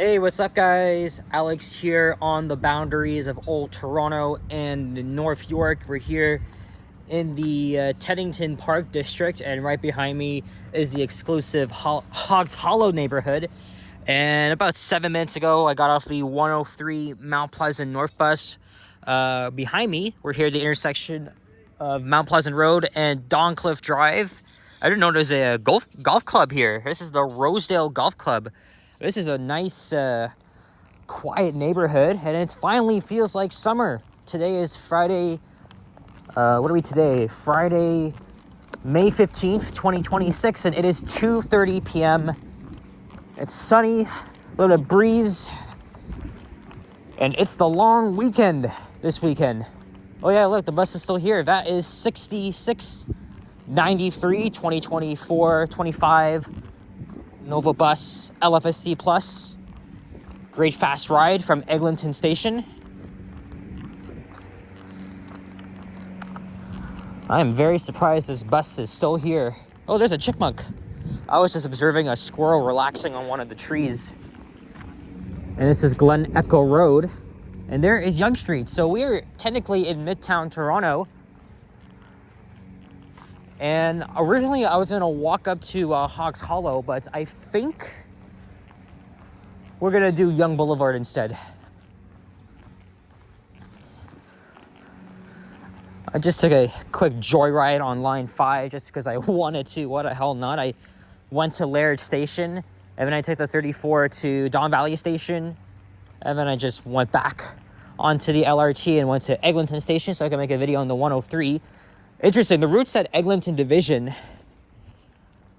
Hey, what's up guys? Alex here on the boundaries of Old Toronto and North York. We're here in the Teddington Park district, and right behind me is the exclusive Hogs Hollow neighborhood. And about 7 minutes ago, I got off the 103 Mount Pleasant North bus. Behind me, we're here at the intersection of Mount Pleasant Road and Doncliffe Drive. I didn't know there's a golf club here. This is the Rosedale Golf Club. This is a nice, quiet neighborhood, and it finally feels like summer. Today is Friday. What are we today? Friday, May 15th, 2026, and it is 2:30 p.m. It's sunny, a little bit of breeze, and it's the long weekend this weekend. Oh yeah, look, the bus is still here. That is 6693 2024 25 Nova Bus LFSC Plus. Great fast ride from Eglinton Station. I am very surprised this bus is still here. Oh, there's a chipmunk. I was just observing a squirrel relaxing on one of the trees. And this is Glen Echo Road. And there is Yonge Street. So we're technically in Midtown Toronto. And originally I was gonna walk up to Hogs Hollow, but I think we're gonna do Yonge Boulevard instead. I just took a quick joyride on line 5 just because I wanted to. What the hell not? I went to Laird Station, and then I took the 34 to Don Valley Station, and then I just went back onto the LRT and went to Eglinton Station so I could make a video on the 103. Interesting, the route said Eglinton Division,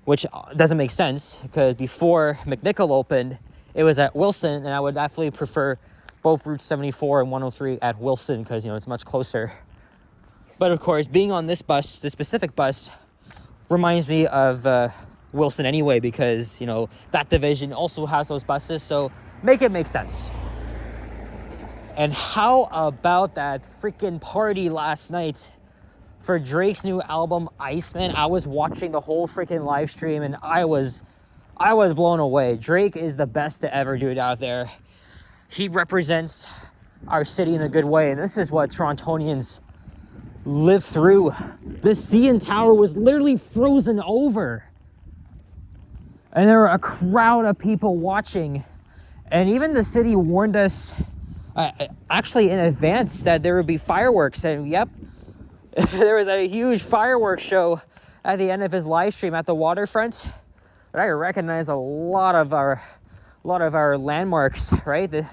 which doesn't make sense because before McNichol opened, it was at Wilson, and I would definitely prefer both Route 74 and 103 at Wilson because, it's much closer. But of course, being on this bus, this specific bus, reminds me of Wilson anyway because, that division also has those buses, so make it make sense. And how about that freaking party last night for Drake's new album, Iceman? I was watching the whole freaking live stream, and I was blown away. Drake is the best to ever do it out there. He represents our city in a good way, and this is what Torontonians live through. The CN Tower was literally frozen over, and there were a crowd of people watching, and even the city warned us actually in advance that there would be fireworks, and yep, there was a huge fireworks show at the end of his live stream at the waterfront. But I recognize a lot of our landmarks, right? Of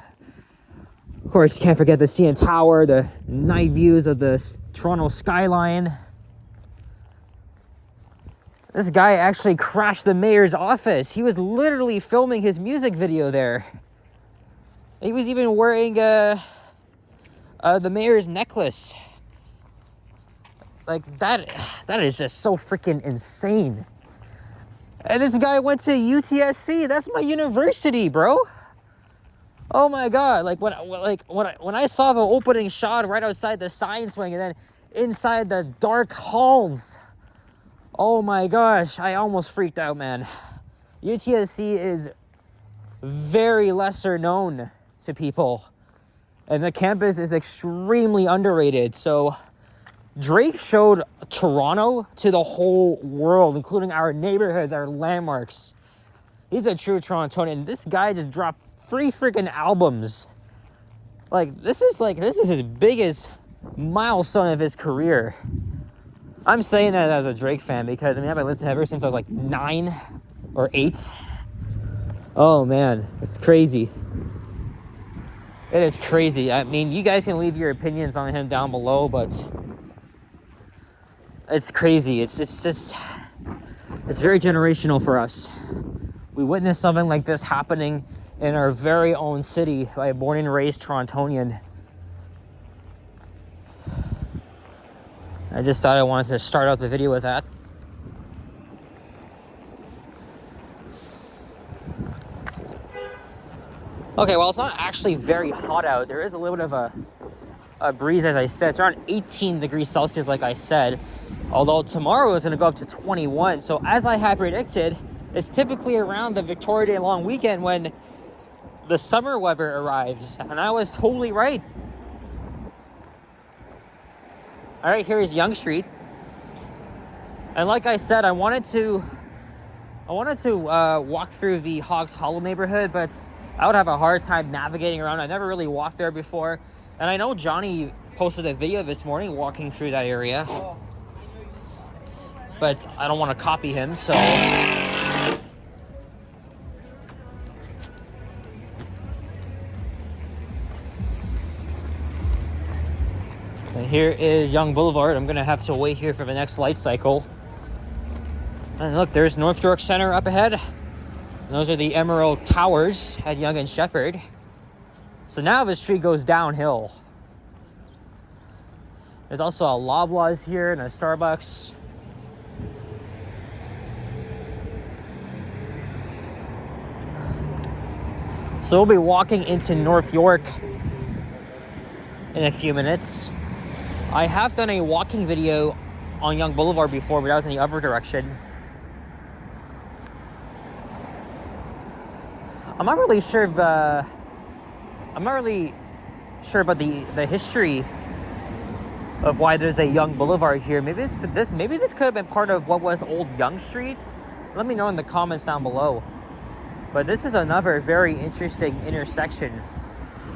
course, you can't forget the CN Tower, the night views of the Toronto skyline. This guy actually crashed the mayor's office. He was literally filming his music video there. He was even wearing the mayor's necklace. Like, that is just so freaking insane. And this guy went to UTSC. That's my university, bro. Oh my god! When I saw the opening shot right outside the science wing and then inside the dark halls, oh my gosh! I almost freaked out, man. UTSC is very lesser known to people, and the campus is extremely underrated. So Drake showed Toronto to the whole world, including our neighborhoods, our landmarks. He's a true Torontonian. This guy just dropped 3 freaking albums. This is his biggest milestone of his career. I'm saying that as a Drake fan because, I've been listening ever since I was like 9 or 8. Oh man, it's crazy. It is crazy. You guys can leave your opinions on him down below, but it's crazy. It's just it's very generational for us. We witnessed something like this happening in our very own city by a born and raised Torontonian. I just thought I wanted to start out the video with that. Okay, well, it's not actually very hot out. There is a little bit of a breeze, as I said. It's around 18 degrees Celsius, like I said. Although tomorrow is going to go up to 21. So as I had predicted, it's typically around the Victoria Day long weekend when the summer weather arrives, and I was totally right. All right, here is Yonge Street, and like I said, I wanted to walk through the Hogs Hollow neighborhood, but I would have a hard time navigating around. I never really walked there before, and I know Johnny posted a video this morning walking through that area, but I don't want to copy him, so. And here is Yonge Boulevard. I'm gonna have to wait here for the next light cycle. And look, there's North York Center up ahead. And those are the Emerald Towers at Yonge and Shepherd. So now the street goes downhill. There's also a Loblaws here and a Starbucks. So we'll be walking into North York in a few minutes. I have done a walking video on Yonge Boulevard before, but that was in the other direction. I'm not really sure about the history of why there's a Yonge Boulevard here. Maybe this could have been part of what was Old Yonge Street. Let me know in the comments down below. But this is another very interesting intersection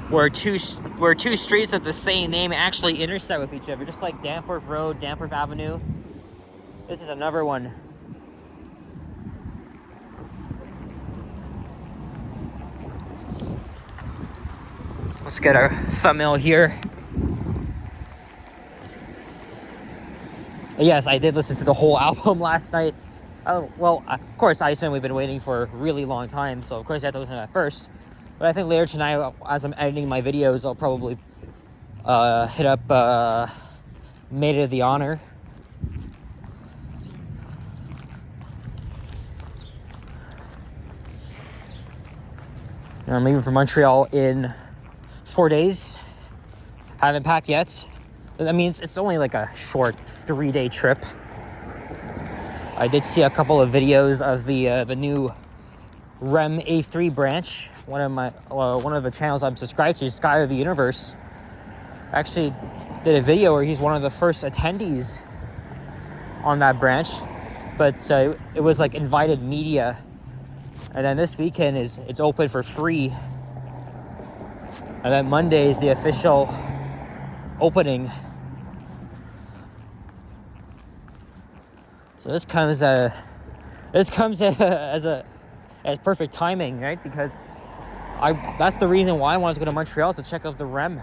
where two streets of the same name actually intersect with each other, just like Danforth Road, Danforth Avenue. This is another one. Let's get our thumbnail here. Yes, I did listen to the whole album last night. Oh, well, of course, I assume we've been waiting for a really long time, so of course I have to listen to that first. But I think later tonight, as I'm editing my videos, I'll probably hit up Maid of the Honor. And I'm leaving for Montreal in 4 days. Haven't packed yet. That means it's only like a short 3-day trip. I did see a couple of videos of the new REM A3 branch. One of the channels I'm subscribed to, Sky of the Universe, actually did a video where he's one of the first attendees on that branch, but it was like invited media. And then this weekend it's open for free. And then Monday is the official opening. So this comes as perfect timing, right? Because that's the reason why I wanted to go to Montreal, to check out the REM.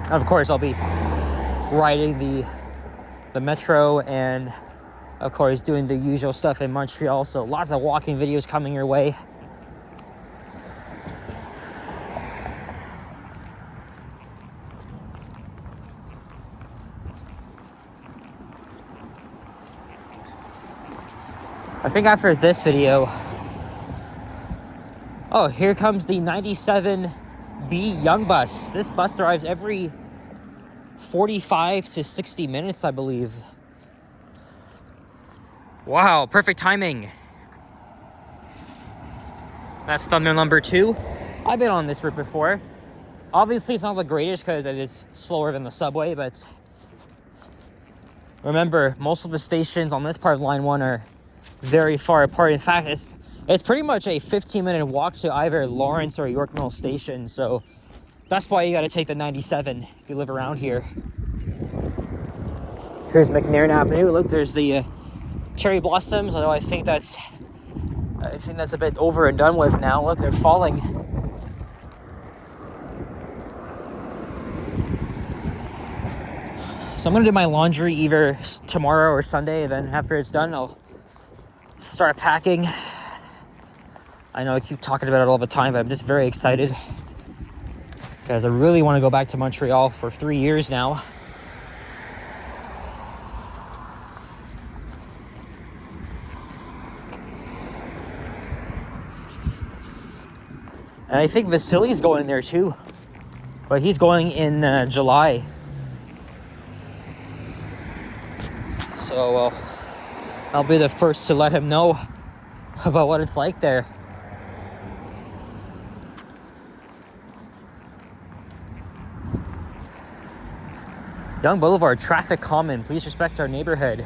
And of course, I'll be riding the metro and, of course, doing the usual stuff in Montreal. So lots of walking videos coming your way. I think after this video, oh, here comes the 97B Yonge bus. This bus arrives every 45 to 60 minutes, I believe. Wow, perfect timing. That's thumbnail number 2. I've been on this route before. Obviously, it's not the greatest because it is slower than the subway, but remember, most of the stations on this part of Line 1 are very far apart. In fact, it's pretty much a 15-minute walk to either Lawrence or York Mill Station, so that's why you got to take the 97 if you live around here. Here's McNairn Avenue. Look, there's the cherry blossoms, although I think that's a bit over and done with now. Look, they're falling. So I'm gonna do my laundry either tomorrow or Sunday, and then after it's done, I'll start packing. I know I keep talking about it all the time, but I'm just very excited because I really want to go back to Montreal for 3 years now. And I think Vasily's going there too, but he's going in July. So I'll be the first to let him know about what it's like there. Yonge Boulevard, traffic common. Please respect our neighborhood.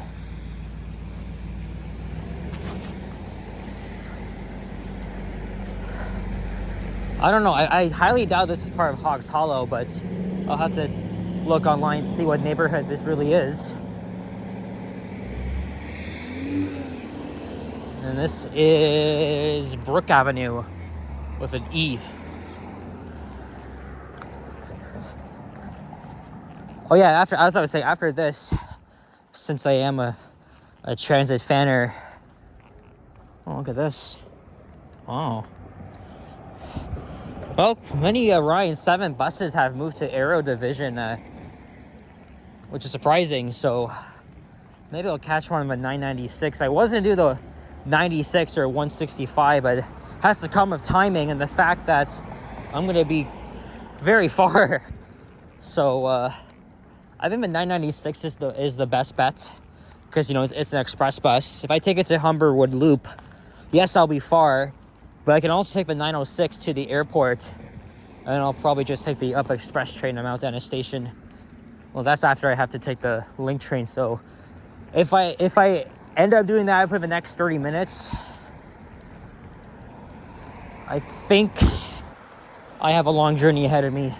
I don't know. I highly doubt this is part of Hogs Hollow, but I'll have to look online to see what neighborhood this really is. And this is Brook Avenue with an E. Oh yeah, as I was saying, after this, since I am a transit fanner. Oh, look at this. Wow. Well, many Ryan 7 buses have moved to Aero Division, which is surprising, so maybe I'll catch one of them at 996. I was going to do the 96 or 165, but it has to come with timing and the fact that I'm going to be very far. So I think the 996 is the best bet because, you know, it's an express bus. If I take it to Humberwood Loop, yes, I'll be far, but I can also take the 906 to the airport, and I'll probably just take the Up Express train. I'm out at a station. Well, that's after I have to take the Link train. So if I end up doing that for the next 30 minutes, I think I have a long journey ahead of me.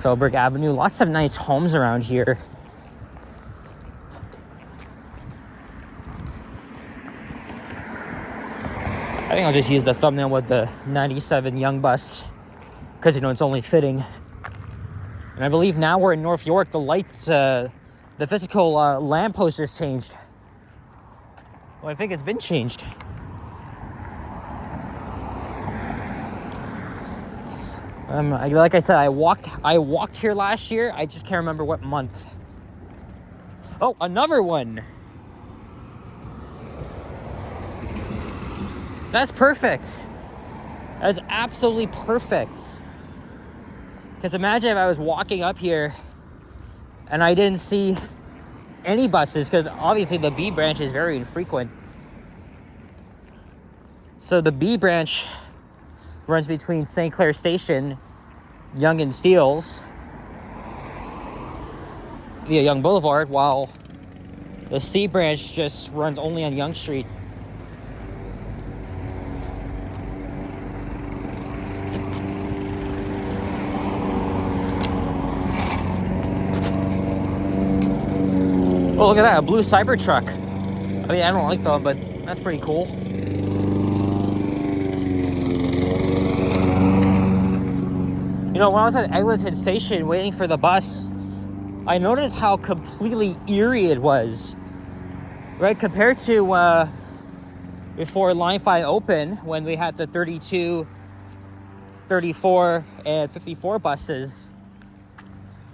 Philbrook Avenue, lots of nice homes around here. I think I'll just use the thumbnail with the 97 Yonge bus because, you know, it's only fitting. And I believe now we're in North York, the lights, the physical lamppost has changed. Well, I think it's been changed. Like I said, I walked here last year. I just can't remember what month. Oh, another one. That's perfect. That's absolutely perfect. Because imagine if I was walking up here and I didn't see any buses, because obviously the B branch is very infrequent. So the B branch runs between St. Clair Station, Yonge and Steeles, via Yonge Boulevard, while the C branch just runs only on Yonge Street. Oh, look at that, a blue Cybertruck. I mean, I don't like them, but that's pretty cool. You know, when I was at Eglinton Station waiting for the bus, I noticed how completely eerie it was, right? Compared to before Line 5 opened, when we had the 32, 34, and 54 buses.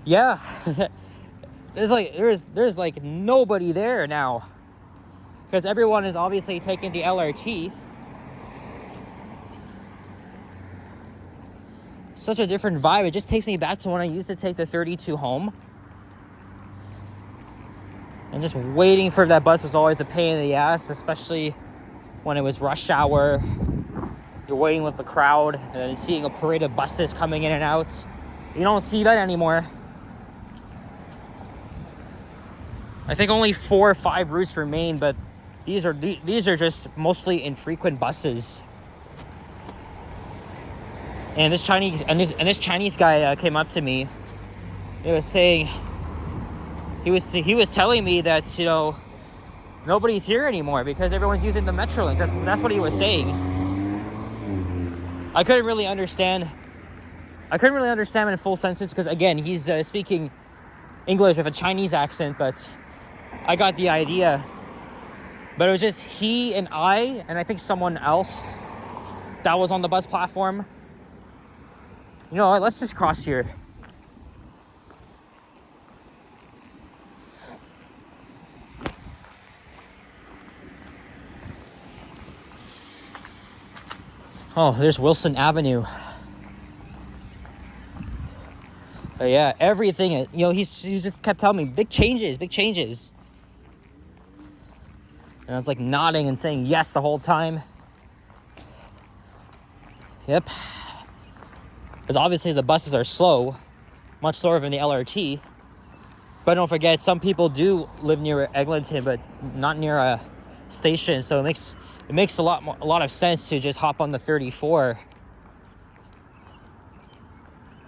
Yeah, there's like nobody there now, because everyone is obviously taking the LRT. Such a different vibe. It just takes me back to when I used to take the 32 home. And just waiting for that bus was always a pain in the ass, especially when it was rush hour. You're waiting with the crowd and then seeing a parade of buses coming in and out. You don't see that anymore. I think only 4 or 5 routes remain, but these are just mostly infrequent buses. And this Chinese guy came up to me. He was saying, he was telling me that, you know, nobody's here anymore because everyone's using the Metrolink. That's what he was saying. I couldn't really understand in full senses because, again, he's speaking English with a Chinese accent, but I got the idea. But it was just he and I think someone else that was on the bus platform. You know what, let's just cross here. Oh, there's Wilson Avenue. But yeah, everything, you know, he just kept telling me, big changes, big changes. And I was like nodding and saying yes the whole time. Yep. Because obviously the buses are slow, much slower than the LRT. But don't forget, some people do live near Eglinton, but not near a station. So it makes a lot of sense to just hop on the 34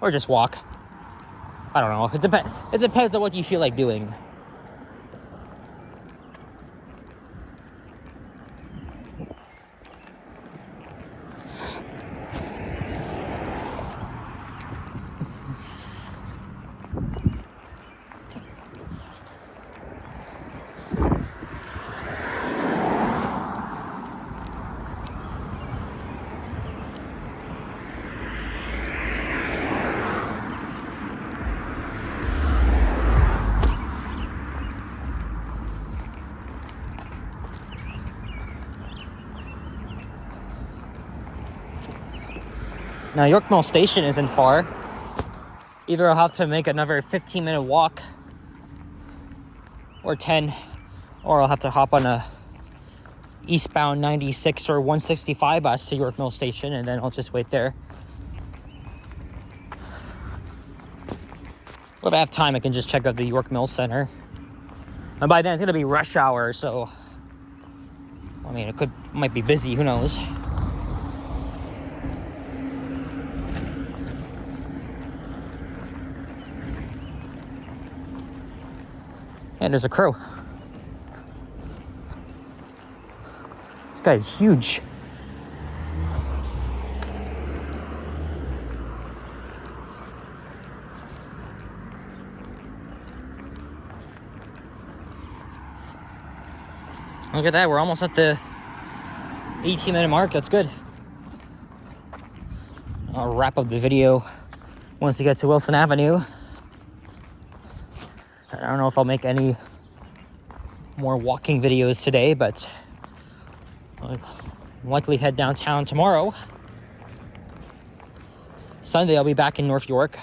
or just walk. I don't know. It depends on what you feel like doing. Now, York Mill Station isn't far. Either I'll have to make another 15-minute walk or 10, or I'll have to hop on a eastbound 96 or 165 bus to York Mill Station, and then I'll just wait there. Well, if I have time, I can just check out the York Mill Center. And by then, it's going to be rush hour, so... I mean, it might be busy, who knows? And there's a crow. This guy's huge. Look at that, we're almost at the 18-minute mark. That's good. I'll wrap up the video once we get to Wilson Avenue. I don't know if I'll make any more walking videos today, but I'll likely head downtown tomorrow. Sunday, I'll be back in North York.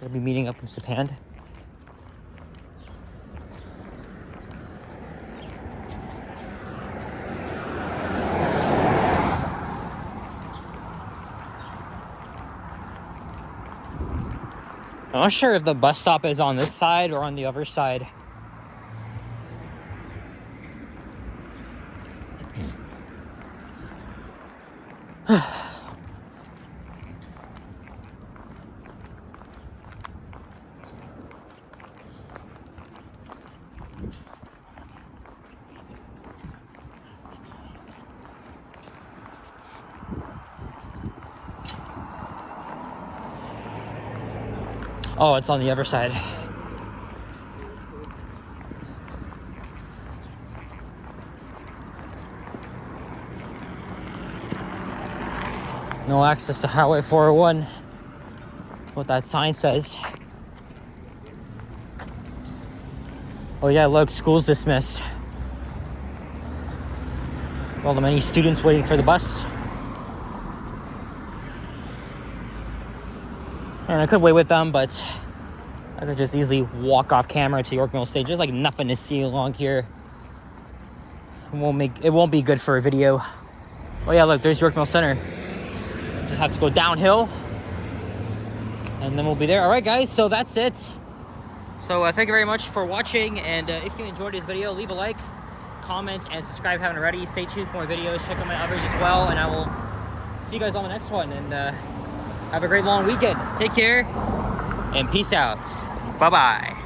I'll be meeting up in Sapand. I'm not sure if the bus stop is on this side or on the other side. Oh, it's on the other side. No access to Highway 401. What that sign says. Oh yeah, look, school's dismissed. All the many students waiting for the bus. And I could wait with them, but I could just easily walk off camera to York Mill Station. There's like nothing to see along here. It won't be good for a video. Oh yeah, look, there's York Mill Center. Just have to go downhill, and then we'll be there. All right, guys, so that's it. So thank you very much for watching, and if you enjoyed this video, leave a like, comment, and subscribe if you haven't already. Stay tuned for more videos. Check out my others as well, and I will see you guys on the next one. And have a great long weekend. Take care, and peace out. Bye-bye.